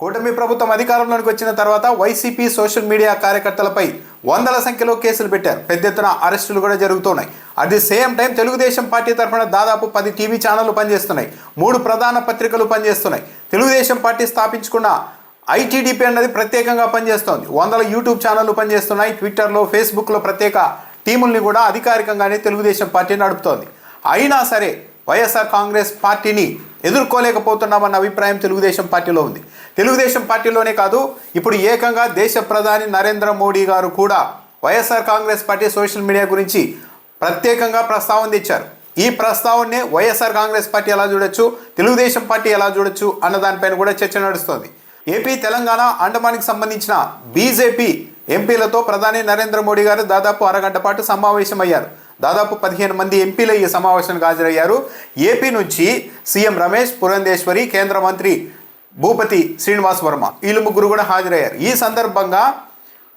కూటమి ప్రభుత్వం అధికారంలోకి వచ్చిన తర్వాత వైసీపీ సోషల్ మీడియా కార్యకర్తలపై వందల సంఖ్యలో కేసులు పెట్టారు. పెద్ద ఎత్తున అరెస్టులు కూడా జరుగుతున్నాయి. At the same time Telugu Desam party తరఫున దాదాపు 10 టీవీ ఛానళ్లు పనిచేస్తున్నాయి, 3 ప్రధాన పత్రికలు పనిచేస్తున్నాయి. తెలుగుదేశం పార్టీ స్థాపించుకున్న ఐటీడీపీ అన్నది ప్రత్యేకంగా పనిచేస్తోంది. వందల యూట్యూబ్ ఛానళ్లు పనిచేస్తున్నాయి. ట్విట్టర్లో, ఫేస్బుక్లో ప్రత్యేక టీముల్ని కూడా అధికారికంగానే తెలుగుదేశం పార్టీ నడుపుతోంది. అయినా సరే వైఎస్ఆర్ కాంగ్రెస్ పార్టీని ఎదుర్కోలేకపోతున్నామన్న అభిప్రాయం తెలుగుదేశం పార్టీలో ఉంది. తెలుగుదేశం పార్టీలోనే కాదు, ఇప్పుడు ఏకంగా దేశ ప్రధాని నరేంద్ర మోడీ గారు కూడా YSR Congress party social media గురించి ప్రత్యేకంగా ప్రస్తావన తెచ్చారు. ఈ ప్రస్తావననే వైఎస్ఆర్ కాంగ్రెస్ పార్టీ ఎలా చూడొచ్చు, తెలుగుదేశం పార్టీ ఎలా చూడొచ్చు అన్న దానిపైన కూడా చర్చ నడుస్తోంది. ఏపీ, తెలంగాణ, అండమాన్కి సంబంధించిన బీజేపీ ఎంపీలతో ప్రధాని నరేంద్ర మోడీ గారు దాదాపు అరగంట పాటు సమావేశమయ్యారు. దాదాపు 15 మంది ఎంపీలు ఈ సమావేశానికి హాజరయ్యారు. ఏపీ నుంచి సీఎం రమేష్, పురంధేశ్వరి, కేంద్ర మంత్రి భూపతి శ్రీనివాస్ వర్మ వీళ్ళు ముగ్గురు కూడా హాజరయ్యారు. ఈ సందర్భంగా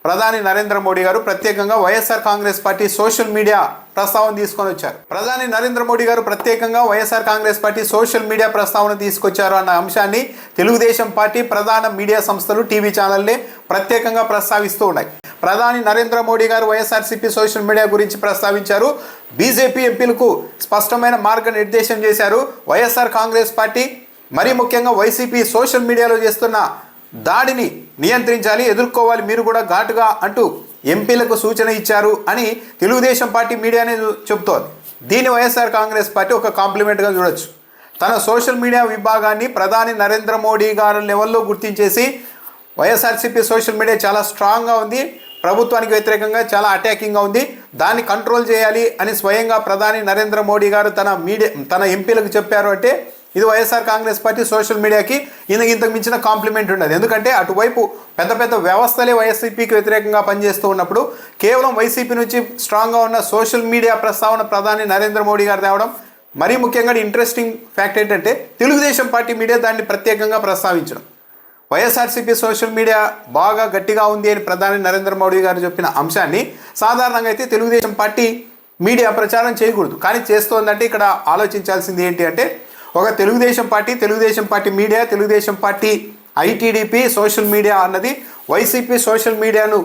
ప్రధాని నరేంద్ర మోడీ గారు ప్రత్యేకంగా YSR Congress party social media ప్రస్తావన తీసుకొని వచ్చారు. ప్రధాని నరేంద్ర మోడీ గారు ప్రత్యేకంగా YSR Congress party social media ప్రస్తావన తీసుకొచ్చారు అన్న అంశాన్ని తెలుగుదేశం పార్టీ ప్రధాన మీడియా సంస్థలు, టీవీ ఛానళ్లే ప్రత్యేకంగా ప్రస్తావిస్తూ ఉన్నాయి. ప్రధాని నరేంద్ర మోడీ గారు వైఎస్ఆర్సీపీ సోషల్ మీడియా గురించి ప్రస్తావించారు. బీజేపీ ఎంపీలకు స్పష్టమైన మార్గనిర్దేశం చేశారు. వైఎస్ఆర్ కాంగ్రెస్ పార్టీ, మరీ ముఖ్యంగా వైసీపీ సోషల్ మీడియాలో చేస్తున్న దాడిని నియంత్రించాలి, ఎదుర్కోవాలి మీరు కూడా ఘాటుగా అంటూ ఎంపీలకు సూచన ఇచ్చారు అని తెలుగుదేశం పార్టీ మీడియానే చెబుతోంది. దీన్ని వైఎస్ఆర్ కాంగ్రెస్ పార్టీ ఒక కాంప్లిమెంట్గా చూడొచ్చు. తన సోషల్ మీడియా విభాగాన్ని ప్రధాని నరేంద్ర మోడీ గారు లెవెల్లో గుర్తించేసి వైఎస్ఆర్సీపీ సోషల్ మీడియా చాలా స్ట్రాంగ్గా ఉంది, ప్రభుత్వానికి వ్యతిరేకంగా చాలా అటాకింగ్గా ఉంది, దాన్ని కంట్రోల్ చేయాలి అని స్వయంగా ప్రధాని నరేంద్ర మోడీ గారు తన ఎంపీలకు చెప్పారు అంటే ఇది వైఎస్ఆర్ కాంగ్రెస్ పార్టీ సోషల్ మీడియాకి ఇంతకు మించిన కాంప్లిమెంట్ ఉండదు. ఎందుకంటే అటువైపు పెద్ద పెద్ద వ్యవస్థలే వైసీపీకి వ్యతిరేకంగా పనిచేస్తూ ఉన్నప్పుడు కేవలం వైసీపీ నుంచి స్ట్రాంగ్గా ఉన్న సోషల్ మీడియా ప్రస్తావన ప్రధాని నరేంద్ర మోడీ గారు తేవడం, మరీ ముఖ్యంగా ఇంట్రెస్టింగ్ ఫ్యాక్ట్ ఏంటంటే తెలుగుదేశం పార్టీ మీడియా దాన్ని ప్రత్యేకంగా ప్రస్తావించడం. వైఎస్ఆర్సీపీ సోషల్ మీడియా బాగా గట్టిగా ఉంది అని ప్రధాని నరేంద్ర మోడీ గారు చెప్పిన అంశాన్ని సాధారణంగా అయితే తెలుగుదేశం పార్టీ మీడియా ప్రచారం చేయకూడదు, కానీ చేస్తోందంటే ఇక్కడ ఆలోచించాల్సింది ఏంటి అంటే ఒక Telugu Desam party media, Telugu Desam party ITDP social media అన్నది వైసీపీ సోషల్ మీడియాను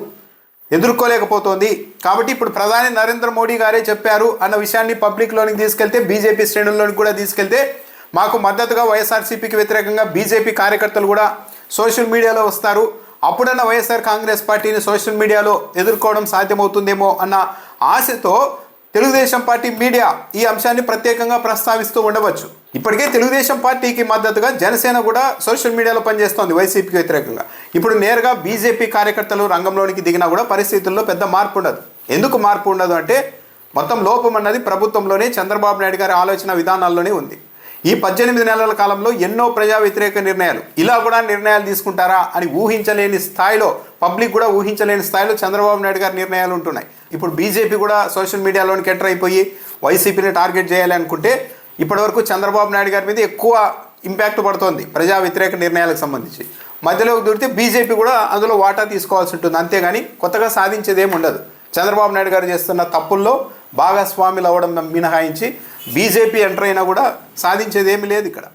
ఎదుర్కోలేకపోతోంది. కాబట్టి ఇప్పుడు ప్రధాని నరేంద్ర మోడీ గారే చెప్పారు అన్న విషయాన్ని పబ్లిక్లోనికి తీసుకెళ్తే, బీజేపీ శ్రేణుల్లోనికి కూడా తీసుకెళ్తే మాకు మద్దతుగా వైఎస్ఆర్సీపీకి వ్యతిరేకంగా బీజేపీ కార్యకర్తలు కూడా సోషల్ మీడియాలో వస్తారు, అప్పుడన్న వైఎస్ఆర్ కాంగ్రెస్ పార్టీని సోషల్ మీడియాలో ఎదుర్కోవడం సాధ్యమవుతుందేమో అన్న ఆశతో తెలుగుదేశం పార్టీ మీడియా ఈ అంశాన్ని ప్రత్యేకంగా ప్రస్తావిస్తూ ఉండవచ్చు. ఇప్పటికే తెలుగుదేశం పార్టీకి మద్దతుగా జనసేన కూడా సోషల్ మీడియాలో పనిచేస్తోంది వైసీపీకి వ్యతిరేకంగా. ఇప్పుడు నేరుగా బీజేపీ కార్యకర్తలు రంగంలోనికి దిగినా కూడా పరిస్థితుల్లో పెద్ద మార్పు ఉండదు. ఎందుకు మార్పు ఉండదు అంటే మొత్తం లోపం అన్నది ప్రభుత్వంలోనే, చంద్రబాబు నాయుడు గారి ఆలోచన విధానాల్లోనే ఉంది. ఈ 18 నెలల కాలంలో ఎన్నో ప్రజా వ్యతిరేక నిర్ణయాలు, ఇలా కూడా నిర్ణయాలు తీసుకుంటారా అని ఊహించలేని స్థాయిలో, పబ్లిక్ కూడా ఊహించలేని స్థాయిలో చంద్రబాబు నాయుడు గారి నిర్ణయాలు ఉంటున్నాయి. ఇప్పుడు బీజేపీ కూడా సోషల్ మీడియాలోనికి ఎంటర్ అయిపోయి వైసీపీని టార్గెట్ చేయాలి అనుకుంటే ఇప్పటివరకు చంద్రబాబు నాయుడు గారి మీద ఎక్కువ ఇంపాక్ట్ పడుతోంది ప్రజా వ్యతిరేక నిర్ణయాలకు సంబంధించి. మధ్యలోకి దూరితే బీజేపీ కూడా అందులో వాటా తీసుకోవాల్సి ఉంటుంది, అంతేగాని కొత్తగా సాధించేది ఏమి ఉండదు. చంద్రబాబు నాయుడు గారు చేస్తున్న తప్పుల్లో భాగస్వాములు అవ్వడం మినహాయించి బీజేపీ ఎంటర్ అయినా కూడా సాధించేది ఏమీ లేదు ఇక్కడ.